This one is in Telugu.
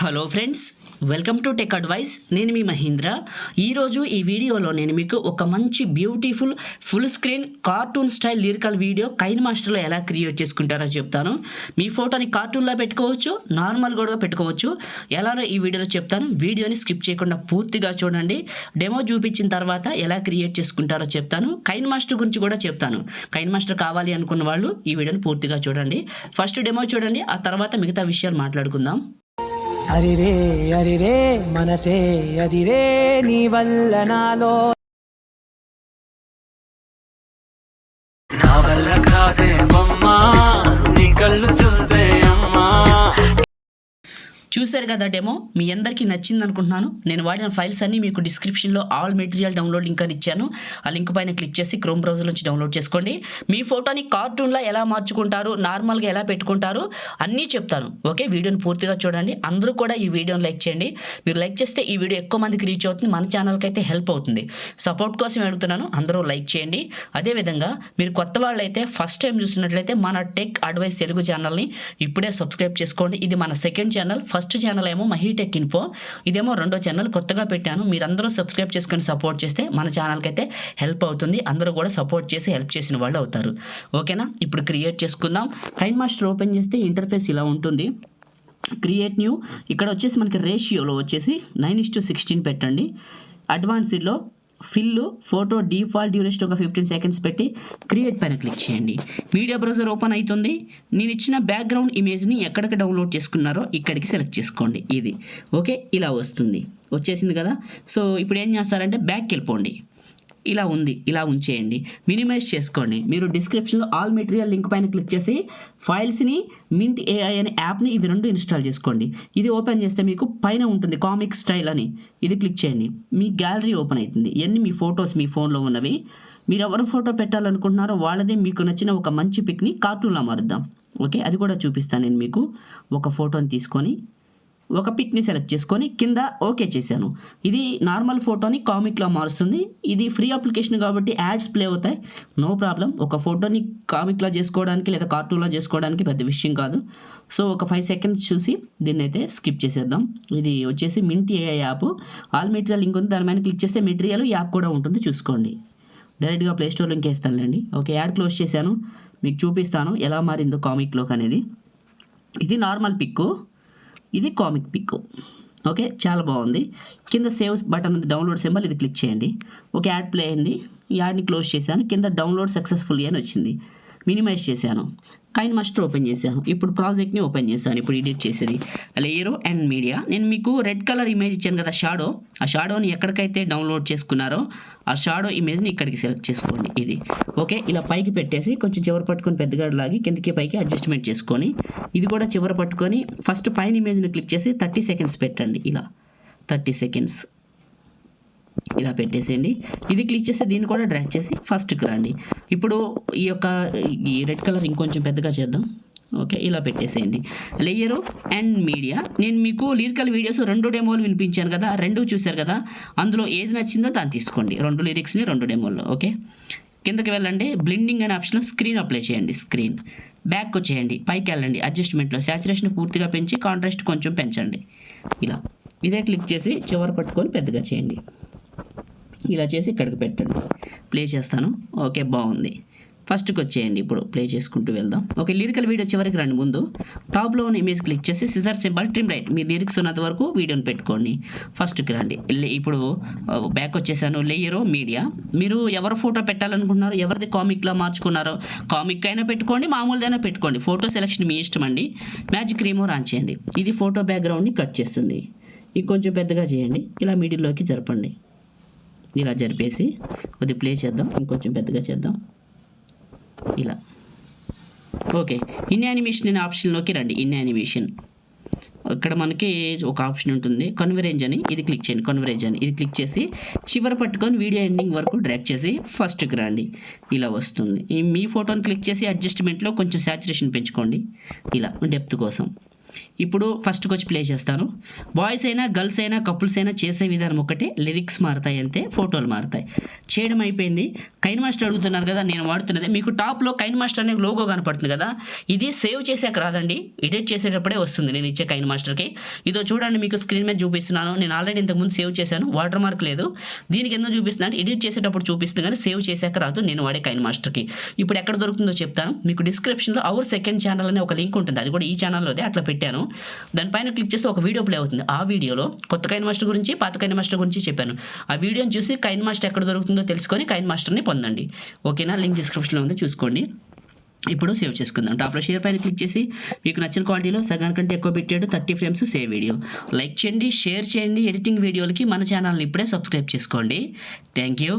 Hello friends, welcome to tech advice. నేను మీ మహేంద్ర. ఈరోజు ఈ వీడియోలో నేను మీకు ఒక మంచి beautiful full screen cartoon style lyrical video కైన్ మాస్టర్లో ఎలా క్రియేట్ చేసుకుంటారో చెప్తాను. మీ ఫోటోని కార్టూన్లో పెట్టుకోవచ్చు, నార్మల్ కూడా పెట్టుకోవచ్చు. ఎలానో ఈ వీడియోలో చెప్తాను. వీడియోని స్కిప్ చేయకుండా పూర్తిగా చూడండి. డెమో చూపించిన తర్వాత ఎలా క్రియేట్ చేసుకుంటారో చెప్తాను. కైన్ మాస్టర్ గురించి కూడా చెప్తాను. కైన్ మాస్టర్ కావాలి అనుకున్న వాళ్ళు ఈ వీడియోని పూర్తిగా చూడండి. ఫస్ట్ డెమో చూడండి, ఆ తర్వాత మిగతా విషయాలు మాట్లాడుకుందాం. అరిరే అరిరే మనసే అరిరే నీ వల్ల నాలో నా వల్ల కాదే మమ్మా నీ కళ్ళు చూస్తే అమ్మా. చూశారు కదా డెమో, మీ అందరికీ నచ్చింది అనుకుంటున్నాను. నేను వాడిన ఫైల్స్ అన్నీ మీకు డిస్క్రిప్షన్లో ఆల్ మెటీరియల్ డౌన్లోడ్ లింక్ అని ఇచ్చాను. ఆ లింక్ పైన క్లిక్ చేసి క్రోమ్ బ్రౌజర్ నుంచి డౌన్లోడ్ చేసుకోండి. మీ ఫోటోని కార్టూన్లో ఎలా మార్చుకుంటారు, నార్మల్గా ఎలా పెట్టుకుంటారు అన్నీ చెప్తాను. ఓకే, వీడియోని పూర్తిగా చూడండి. అందరూ కూడా ఈ వీడియోని లైక్ చేయండి. మీరు లైక్ చేస్తే ఈ వీడియో ఎక్కువ మందికి రీచ్ అవుతుంది, మన ఛానల్కి అయితే హెల్ప్ అవుతుంది. సపోర్ట్ కోసం అడుగుతున్నాను, అందరూ లైక్ చేయండి. అదేవిధంగా మీరు కొత్త వాళ్ళు అయితే ఫస్ట్ టైం చూస్తున్నట్లయితే మన టెక్ అడ్వైస్ తెలుగు ఛానల్ని ఇప్పుడే సబ్స్క్రైబ్ చేసుకోండి. ఇది మన సెకండ్ ఛానల్. ఫస్ట్ ఛానల్ ఏమో మహీటెక్ ఇన్ఫో, ఇదేమో రెండో ఛానల్ కొత్తగా పెట్టాను. మీరందరూ సబ్స్క్రైబ్ చేసుకొని సపోర్ట్ చేస్తే మన ఛానల్కి అయితే హెల్ప్ అవుతుంది. అందరూ కూడా సపోర్ట్ చేసి హెల్ప్ చేసిన వాళ్ళు అవుతారు. ఓకేనా, ఇప్పుడు క్రియేట్ చేసుకుందాం. కైన్ మాస్టర్ ఓపెన్ చేస్తే ఇంటర్ఫేస్ ఇలా ఉంటుంది. క్రియేట్ న్యూ, ఇక్కడ వచ్చేసి మనకి రేషియోలో వచ్చేసి 9:16 పెట్టండి. అడ్వాన్స్డ్లో ఫిల్ ఫోటో డిఫాల్ట్ డ్యూరేషన్ ఒక 15 సెకండ్స్ పెట్టి క్రియేట్ పైన క్లిక్ చేయండి. మీడియా బ్రౌజర్ ఓపెన్ అవుతుంది. నేను ఇచ్చిన బ్యాక్గ్రౌండ్ ఇమేజ్ని ఎక్కడికి డౌన్లోడ్ చేసుకున్నారో ఇక్కడికి సెలెక్ట్ చేసుకోండి. ఇది ఓకే, ఇలా వస్తుంది. వచ్చేసింది కదా. సో ఇప్పుడు ఏం చేస్తారంటే బ్యాక్కి వెళ్ళిపోండి. ఇలా ఉంది, ఇలా ఉంచేయండి. మినిమైజ్ చేసుకోండి. మీరు డిస్క్రిప్షన్లో ఆల్ మెటీరియల్ లింక్ పైన క్లిక్ చేసి ఫైల్స్ని మింట్ ఏఐ అనే యాప్ని ఇవి రెండు ఇన్స్టాల్ చేసుకోండి. ఇది ఓపెన్ చేస్తే మీకు పైన ఉంటుంది కామిక్ స్టైల్ అని, ఇది క్లిక్ చేయండి. మీ గ్యాలరీ ఓపెన్ అవుతుంది. ఇవన్నీ మీ ఫొటోస్ మీ ఫోన్లో ఉన్నవి. మీరు ఎవరు ఫోటో పెట్టాలనుకుంటున్నారో వాళ్ళది మీకు నచ్చిన ఒక మంచి పిక్ని కార్టూన్లో మారుద్దాం. ఓకే, అది కూడా చూపిస్తాను. నేను మీకు ఒక ఫోటోని తీసుకొని ఒక పిక్ని సెలెక్ట్ చేసుకొని కింద ఓకే చేశాను. ఇది నార్మల్ ఫోటోని కామిక్లో మారుస్తుంది. ఇది ఫ్రీ అప్లికేషన్ కాబట్టి యాడ్స్ ప్లే అవుతాయి, నో ప్రాబ్లం. ఒక ఫోటోని కామిక్లో చేసుకోవడానికి లేదా కార్టూన్లో చేసుకోవడానికి పెద్ద విషయం కాదు. సో ఒక 5 సెకండ్స్ చూసి దీన్ని అయితే స్కిప్ చేసేద్దాం. ఇది వచ్చేసి mint AI app. All material link ఉంది, దాని మీద క్లిక్ చేస్తే మెటీరియల్ యాప్ కూడా ఉంటుంది, చూసుకోండి. డైరెక్ట్గా ప్లే స్టోర్ లింక్ వేస్తానులేండి. ఓకే, యాడ్ క్లోజ్ చేశాను. మీకు చూపిస్తాను ఎలా మారిందో కామిక్లోకి అనేది. ఇది నార్మల్ పిక్, ఇది కామిక్ పిక్. ఓకే, చాలా బాగుంది. కింద సేవ్ బటన్ ఉంది, డౌన్లోడ్ సింబల్, ఇది క్లిక్ చేయండి. ఓకే, యాడ్ ప్లే అయింది. యాడ్ని క్లోజ్ చేశాను. కింద డౌన్లోడ్ సక్సెస్ఫుల్లీ అని వచ్చింది. మినిమైజ్ చేశాను. కైన్ మాస్టర్ ఓపెన్ చేశాను. ఇప్పుడు ప్రాజెక్ట్ని ఓపెన్ చేశాను. ఇప్పుడు ఎడిట్ చేసేది లేయర్ అండ్ మీడియా. నేను మీకు రెడ్ కలర్ ఇమేజ్ ఇచ్చాను కదా, షాడో. ఆ షాడోని ఎక్కడికైతే డౌన్లోడ్ చేసుకున్నారో ఆ షాడో ఇమేజ్ని ఇక్కడికి సెలెక్ట్ చేసుకోండి. ఇది ఓకే, ఇలా పైకి పెట్టేసి కొంచెం చివర పట్టుకొని పెద్దగా లాగి కిందకి పైకి అడ్జస్ట్మెంట్ చేసుకొని ఇది కూడా చివర పట్టుకొని ఫస్ట్ పైన ఇమేజ్ని క్లిక్ చేసి 30 సెకండ్స్ పెట్టండి. ఇలా 30 సెకండ్స్ ఇలా పెట్టేసేయండి. ఇది క్లిక్ చేసి దీన్ని కూడా డ్రాగ్ చేసి ఫస్ట్కి రండి. ఇప్పుడు ఈ రెడ్ కలర్ ఇంకొంచెం పెద్దగా చేద్దాం. ఓకే, ఇలా పెట్టేసేయండి. Layer and media. నేను మీకు లిరికల్ వీడియోస్ 2 డెమోలు వినిపించాను కదా, 2 చూశారు కదా. అందులో ఏది నచ్చిందో దాన్ని తీసుకోండి. 2 లిరిక్స్ని 2 డెమోల్లో. ఓకే, కిందకి వెళ్ళండి. బ్లెండింగ్ అనే ఆప్షన్లో స్క్రీన్ అప్లై చేయండి. స్క్రీన్ బ్యాక్ వచ్చేయండి. పైకి వెళ్ళండి. అడ్జస్ట్మెంట్లో శాచురేషన్ పూర్తిగా పెంచి కాంట్రాస్ట్ కొంచెం పెంచండి. ఇలా ఇదే క్లిక్ చేసి చివర పట్టుకొని పెద్దగా చేయండి. ఇలా చేసి ఇక్కడికి పెట్టండి. ప్లే చేస్తాను. ఓకే, బాగుంది. ఫస్ట్కి వచ్చేయండి. ఇప్పుడు ప్లే చేసుకుంటూ వెళ్దాం. ఓకే, లిరికల్ వీడియో చివరికి రండి. ముందు టాప్లో ఉన్న ఇమేజ్ క్లిక్ చేసి సిజర్ సింబల్ ట్రిమ్ రైట్, మీ లిరిక్స్ ఉన్నంత వరకు వీడియోని పెట్టుకోండి. ఫస్ట్కి రండి. ఇప్పుడు బ్యాక్ వచ్చేసాను. Layer media. మీరు ఎవరు ఫోటో పెట్టాలనుకుంటున్నారో, ఎవరిది కామిక్లా మార్చుకున్నారో కామిక్ అయినా పెట్టుకోండి, మామూలుదైనా పెట్టుకోండి. ఫోటో సెలెక్షన్ మీ ఇష్టం అండి. మ్యాజిక్ రిమూవ్ ఆన్ చేయండి. ఇది ఫోటో బ్యాక్గ్రౌండ్ని కట్ చేస్తుంది. ఇంకొంచెం పెద్దగా చేయండి. ఇలా మిడిల్లోకి జరపండి. ఇలా జరిపేసి కొద్దిగా ప్లే చేద్దాం. ఇంకొంచెం పెద్దగా చేద్దాం. ఇలా ఓకే, ఇన్ యానిమేషన్ అనే ఆప్షన్లోకి రండి. ఇన్ యానిమేషన్ ఇక్కడ మనకి ఒక ఆప్షన్ ఉంటుంది, కన్వరేజ్ అని. ఇది క్లిక్ చేయండి. కన్వరేజ్ అని ఇది క్లిక్ చేసి చివర పట్టుకొని వీడియో ఎండింగ్ వరకు డ్రాగ్ చేసి ఫస్ట్కి రండి. ఇలా వస్తుంది. మీ ఫోటోని క్లిక్ చేసి అడ్జస్ట్మెంట్లో కొంచెం శాచురేషన్ పెంచుకోండి. ఇలా డెప్త్ కోసం ఇప్పుడు ఫస్ట్కి వచ్చి ప్లే చేస్తాను. బాయ్స్ అయినా గర్ల్స్ అయినా కపుల్స్ అయినా చేసే విధానం ఒకటే, లిరిక్స్ మారుతాయి అంతే, ఫోటోలు మారుతాయి. చేయడం అయిపోయింది. కైన్ మాస్టర్ అడుగుతున్నారు కదా, నేను వాడుతున్నది మీకు టాప్లో కైన్ మాస్టర్ అనే లోగో కనపడుతుంది కదా, ఇది సేవ్ చేసాక రాదండి, ఎడిట్ చేసేటప్పుడే వస్తుంది నేను ఇచ్చే కైన్ మాస్టర్కి. ఇదో చూడండి, మీకు స్క్రీన్ మీద చూపిస్తున్నాను. నేను ఆల్రెడీ ఇంతకుముందు సేవ్ చేశాను, వాటర్ మార్క్ లేదు. దీనికి ఎందుకు చూపిస్తున్నాను, ఎడిట్ చేసేటప్పుడు చూపిస్తుంది కానీ సేవ్ చేశాక రాదు నేను వాడే కైన్ మాస్టర్కి. ఇప్పుడు ఎక్కడ దొరుకుతుందో చెప్తాను. మీకు డిస్క్రిప్షన్లో అవర్ సెకండ్ ఛానల్ అనే ఒక లింక్ ఉంటుంది, అది కూడా ఈ ఛానల్లోదే, అట్లా పెట్టాను. దానిపైన క్లిక్ చేస్తే ఒక వీడియో ప్లే అవుతుంది. ఆ వీడియోలో కొత్త కైన్ మాస్టర్ గురించి, పాత కైన్ మాస్టర్ గురించి చెప్పాను. ఆ వీడియోని చూసి కైన్ మాస్టర్ ఎక్కడ దొరుకుతుందో తెలుసుకొని కైన్ మాస్టర్ని పొందండి. ఓకేనా, లింక్ డిస్క్రిప్షన్లో ఉంది, చూసుకోండి. ఇప్పుడు సేవ్ చేసుకుందాం. టాప్లో షేర్ పైన క్లిక్ చేసి మీకు నచ్చిన క్వాలిటీలో సగాని కంటే ఎక్కువ పెట్టాడు 30 ఫ్రేమ్స్ సేవ్ వీడియో. లైక్ చేయండి, షేర్ చేయండి. ఎడిటింగ్ వీడియోలకి మన ఛానల్ని ఇప్పుడే సబ్స్క్రైబ్ చేసుకోండి. Thank you.